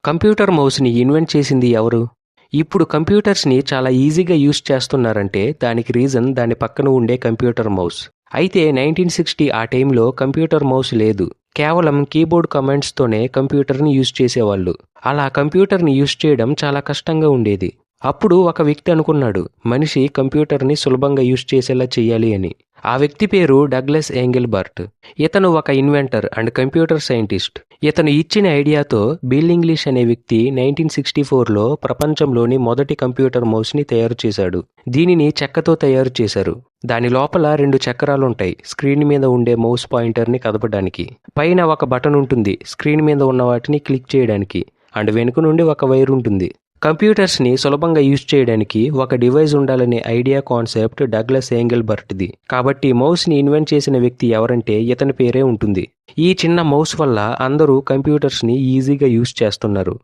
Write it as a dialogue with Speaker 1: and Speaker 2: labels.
Speaker 1: Computer మౌస్ని invent చేసింది ఎవరు? ఇప్పుడు కంప్యూటర్స్ని చాలా ఈజీగా యూజ్ చేస్తున్నారంటే దానికి రీజన్ దాని పక్కన ఉండే కంప్యూటర్ మౌస్. అయితే 1960 ఆ టైంలో కంప్యూటర్ మౌస్ లేదు. కేవలం కీబోర్డ్ కమాండ్స్తోనే కంప్యూటర్ని యూజ్ చేసేవాళ్ళు. అలా కంప్యూటర్ని యూజ్ చేయడం చాలా కష్టంగా ఉండేది. అప్పుడు ఒక వ్యక్తి అనుకున్నాడు, మనిషి కంప్యూటర్ని సులభంగా యూజ్ చేసేలా చెయ్యాలి అని. ఆ వ్యక్తి పేరు డగ్లస్ ఏంగెల్బర్ట్. ఇతను ఒక ఇన్వెంటర్ అండ్ కంప్యూటర్ సైంటిస్ట్. ఇతను ఇచ్చిన ఐడియాతో బిల్ ఇంగ్లీష్ అనే వ్యక్తి 1964లో ప్రపంచంలోని మొదటి కంప్యూటర్ మౌస్ని తయారు చేశాడు. దీనిని చెక్కతో తయారు చేశారు. దాని లోపల 2 చక్రాలుంటాయి స్క్రీన్ మీద ఉండే మౌస్ పాయింటర్ని కదపడానికి. పైన ఒక బటన్ ఉంటుంది స్క్రీన్ మీద ఉన్న వాటిని క్లిక్ చేయడానికి. అండ్ వెనుక నుండి ఒక వైర్ ఉంటుంది. కంప్యూటర్స్ని సులభంగా యూజ్ చేయడానికి ఒక డివైస్ ఉండాలనే ఐడియా కాన్సెప్ట్ డగ్లస్ ఏంగెల్బర్ట్ది. కాబట్టి మౌస్ని ఇన్వెంట్ చేసిన వ్యక్తి ఎవరంటే ఇతని పేరే ఉంటుంది. ఈ చిన్న మౌస్ వల్ల అందరూ కంప్యూటర్స్ని ఈజీగా యూజ్ చేస్తున్నారు.